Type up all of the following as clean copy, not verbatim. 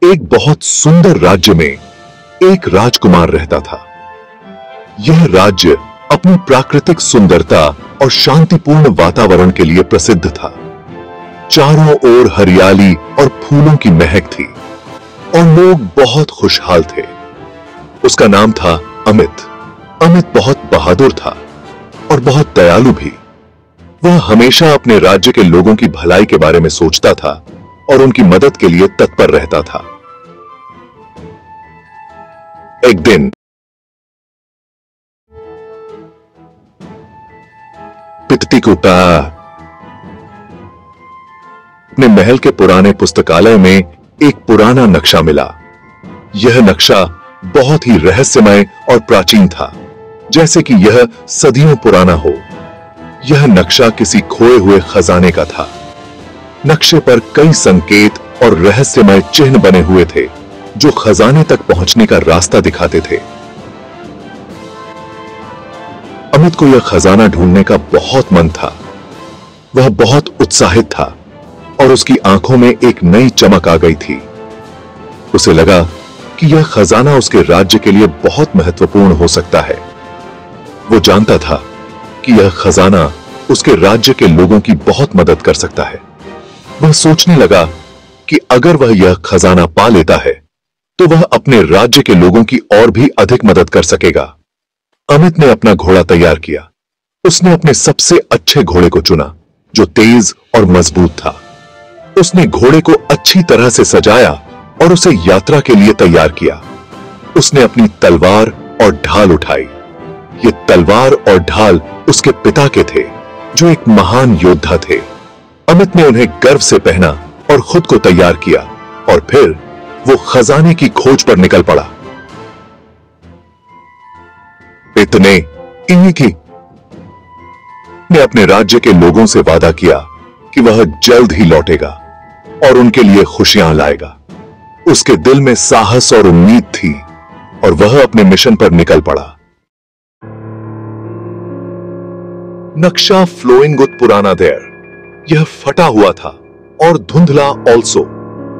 एक बहुत सुंदर राज्य में एक राजकुमार रहता था। यह राज्य अपनी प्राकृतिक सुंदरता और शांतिपूर्ण वातावरण के लिए प्रसिद्ध था। चारों ओर हरियाली और फूलों की महक थी और लोग बहुत खुशहाल थे। उसका नाम था अमित। अमित बहुत बहादुर था और बहुत दयालु भी। वह हमेशा अपने राज्य के लोगों की भलाई के बारे में सोचता था और उनकी मदद के लिए तत्पर रहता था। एक दिन पितृकुटा अपने महल के पुराने पुस्तकालय में एक पुराना नक्शा मिला। यह नक्शा बहुत ही रहस्यमय और प्राचीन था, जैसे कि यह सदियों पुराना हो। यह नक्शा किसी खोए हुए खजाने का था। नक्शे पर कई संकेत और रहस्यमय चिन्ह बने हुए थे जो खजाने तक पहुंचने का रास्ता दिखाते थे। अमित को यह खजाना ढूंढने का बहुत मन था। वह बहुत उत्साहित था और उसकी आंखों में एक नई चमक आ गई थी। उसे लगा कि यह खजाना उसके राज्य के लिए बहुत महत्वपूर्ण हो सकता है। वो जानता था कि यह खजाना उसके राज्य के लोगों की बहुत मदद कर सकता है। वह सोचने लगा कि अगर वह यह खजाना पा लेता है तो वह अपने राज्य के लोगों की और भी अधिक मदद कर सकेगा। अमित ने अपना घोड़ा तैयार किया। उसने अपने सबसे अच्छे घोड़े को चुना जो तेज और मजबूत था। उसने घोड़े को अच्छी तरह से सजाया और उसे यात्रा के लिए तैयार किया। उसने अपनी तलवार और ढाल उठाई। ये तलवार और ढाल उसके पिता के थे जो एक महान योद्धा थे। अमित ने उन्हें गर्व से पहना और खुद को तैयार किया और फिर वो खजाने की खोज पर निकल पड़ा। इतने इन्हीं ने अपने राज्य के लोगों से वादा किया कि वह जल्द ही लौटेगा और उनके लिए खुशियां लाएगा। उसके दिल में साहस और उम्मीद थी और वह अपने मिशन पर निकल पड़ा। नक्शा फ्लोइंग विद पुराना देर। यह फटा हुआ था और धुंधला ऑल्सो।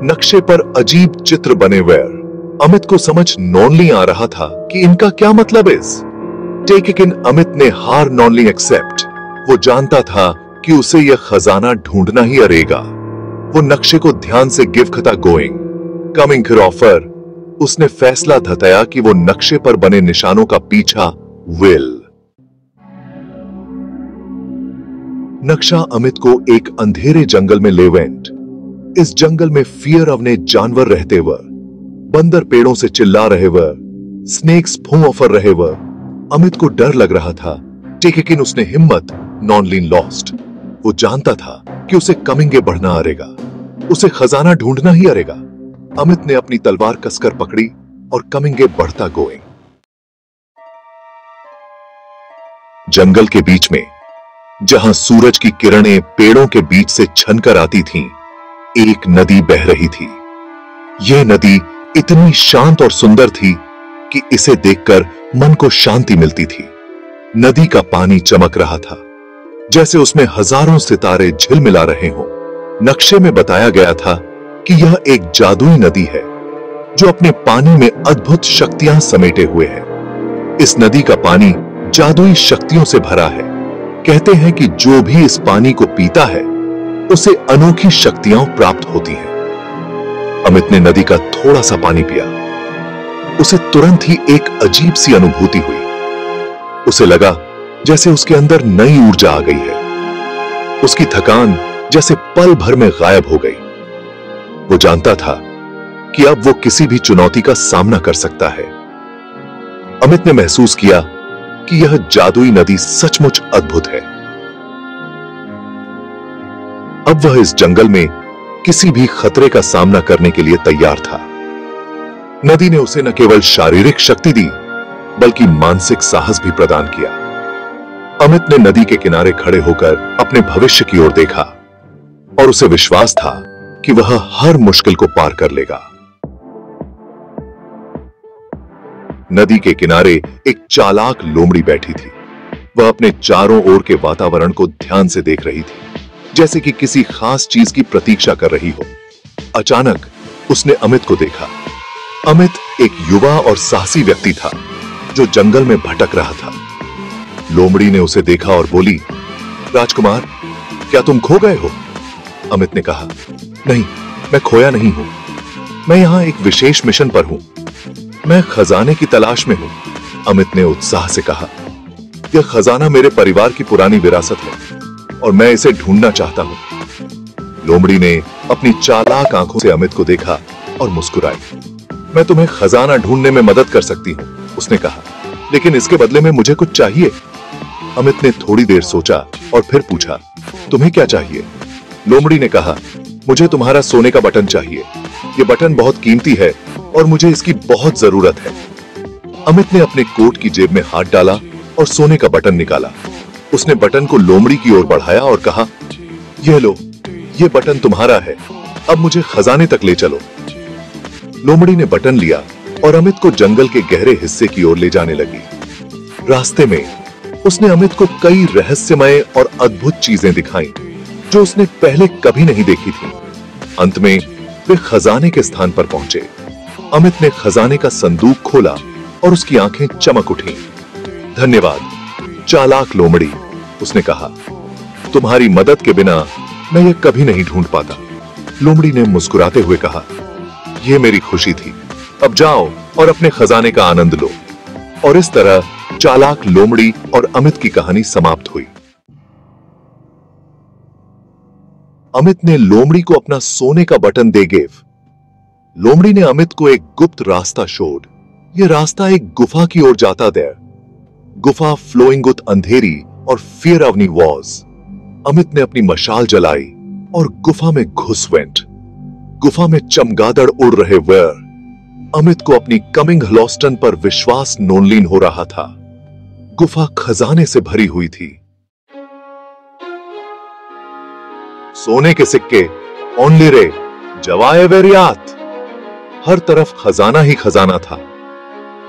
नक्शे पर अजीब चित्र बने वेयर। अमित को समझ नॉनली आ रहा था कि इनका क्या मतलब इस टेकिन अमित ने हार नॉनली एक्सेप्ट। वो जानता था कि उसे यह खजाना ढूंढना ही अरेगा। वो नक्शे को ध्यान से गिव खता गोइंग कमिंग फिर ऑफर। उसने फैसला धताया कि वो नक्शे पर बने निशानों का पीछा विल। नक्शा अमित को एक अंधेरे जंगल में ले वेंट। इस जंगल में फियर अवने जानवर रहते वर। बंदर पेड़ों से चिल्ला रहे वर। स्नेक्स फूं ऑफर रहे वर। अमित को डर लग रहा था, लेकिन उसने हिम्मत नॉनली लॉस्ट। वो जानता था कि उसे कमिंगे बढ़ना अरेगा। उसे खजाना ढूंढना ही अरेगा। अमित ने अपनी तलवार कसकर पकड़ी और कमिंगे बढ़ता गोइंग। जंगल के बीच में जहां सूरज की किरणें पेड़ों के बीच से छनकर आती थीं, एक नदी बह रही थी। यह नदी इतनी शांत और सुंदर थी कि इसे देखकर मन को शांति मिलती थी। नदी का पानी चमक रहा था जैसे उसमें हजारों सितारे झिलमिला रहे हों। नक्शे में बताया गया था कि यह एक जादुई नदी है जो अपने पानी में अद्भुत शक्तियां समेटे हुए है। इस नदी का पानी जादुई शक्तियों से भरा है। कहते हैं कि जो भी इस पानी को पीता है उसे अनोखी शक्तियां प्राप्त होती हैं। अमित ने नदी का थोड़ा सा पानी पिया। उसे तुरंत ही एक अजीब सी अनुभूति हुई। उसे लगा जैसे उसके अंदर नई ऊर्जा आ गई है। उसकी थकान जैसे पल भर में गायब हो गई। वो जानता था कि अब वो किसी भी चुनौती का सामना कर सकता है। अमित ने महसूस किया कि यह जादुई नदी सचमुच अद्भुत है। अब वह इस जंगल में किसी भी खतरे का सामना करने के लिए तैयार था। नदी ने उसे न केवल शारीरिक शक्ति दी बल्कि मानसिक साहस भी प्रदान किया। अमित ने नदी के किनारे खड़े होकर अपने भविष्य की ओर देखा और उसे विश्वास था कि वह हर मुश्किल को पार कर लेगा। नदी के किनारे एक चालाक लोमड़ी बैठी थी। वह अपने चारों ओर के वातावरण को ध्यान से देख रही थी, जैसे कि किसी खास चीज की प्रतीक्षा कर रही हो। अचानक उसने अमित को देखा। अमित एक युवा और साहसी व्यक्ति था जो जंगल में भटक रहा था। लोमड़ी ने उसे देखा और बोली, राजकुमार, क्या तुम खो गए हो? अमित ने कहा, नहीं, मैं खोया नहीं हूं। मैं यहां एक विशेष मिशन पर हूं। मैं खजाने की तलाश में हूं। अमित ने उत्साह से कहा, यह खजाना मेरे परिवार की पुरानी विरासत है और मैं इसे ढूंढना चाहता हूं। लोमड़ी ने अपनी चालाक आंखों से अमित को देखा और मुस्कुराई। मैं तुम्हें खजाना ढूंढने में मदद कर सकती हूं, उसने कहा, लेकिन इसके बदले में मुझे कुछ चाहिए। अमित ने थोड़ी देर सोचा और फिर पूछा, तुम्हें क्या चाहिए? लोमड़ी ने कहा, मुझे तुम्हारा सोने का बटन चाहिए। ये बटन बहुत कीमती है और मुझे इसकी बहुत जरूरत है। अमित ने अपने कोट की जेब में हाथ डाला और सोने का बटन निकाला। उसने बटन को लोमड़ी की ओर बढ़ाया और कहा, यह लो, ये बटन तुम्हारा है। अब मुझे खजाने तक ले चलो। लोमड़ी ने बटन लिया और अमित को जंगल के गहरे हिस्से की ओर ले जाने लगी। रास्ते में उसने अमित को कई रहस्यमय और अद्भुत चीजें दिखाई जो उसने पहले कभी नहीं देखी थी। अंत में वे खजाने के स्थान पर पहुंचे। अमित ने खजाने का संदूक खोला और उसकी आंखें चमक उठी। धन्यवाद, चालाक लोमड़ी, उसने कहा। तुम्हारी मदद के बिना मैं ये कभी नहीं ढूंढ पाता। लोमड़ी ने मुस्कुराते हुए कहा, यह मेरी खुशी थी। अब जाओ और अपने खजाने का आनंद लो। और इस तरह चालाक लोमड़ी और अमित की कहानी समाप्त हुई। अमित ने लोमड़ी को अपना सोने का बटन दे गेव। लोमड़ी ने अमित को एक गुप्त रास्ता शोड। यह रास्ता एक गुफा की ओर जाता देर। गुफा फ्लोइंग विद अंधेरी और फियर अवनी वॉज। अमित ने अपनी मशाल जलाई और गुफा में घुस वेंट। गुफा में चमगादड़ उड़ रहे वेयर। अमित को अपनी कमिंग हलॉस्टन पर विश्वास नोनलीन हो रहा था। गुफा खजाने से भरी हुई थी। सोने के सिक्के, ओनली रे, जवाए वेरियात। हर तरफ खजाना ही खजाना था।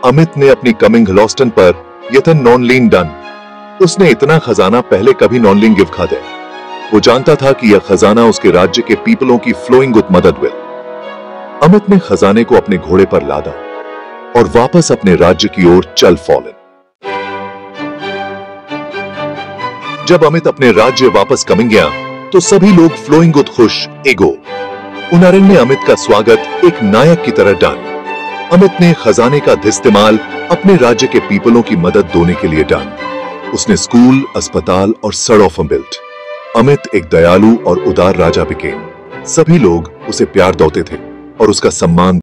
अमित ने अपनी कमिंग हलॉस्टन पर यतन नॉनलीन डन। उसने इतना खजाना पहले कभी नॉनलीन गिव खा दे। वो जानता था कि यह खजाना उसके राज्य के पीपलों की फ्लोइंग विद मदद विल। अमित ने खजाने को अपने घोड़े पर लादा और वापस अपने राज्य की ओर चल फॉलन। जब अमित अपने राज्य वापस कमिंग गया तो सभी लोग फ्लोइंग विद खुश एगो। उनारिन ने अमित का स्वागत एक नायक की तरह डन। अमित ने खजाने का इस्तेमाल अपने राज्य के पीपलों की मदद दोने के लिए डन। उसने स्कूल, अस्पताल और सड़कों बिल्ट। अमित एक दयालु और उदार राजा बिकेम। सभी लोग उसे प्यार देते थे और उसका सम्मान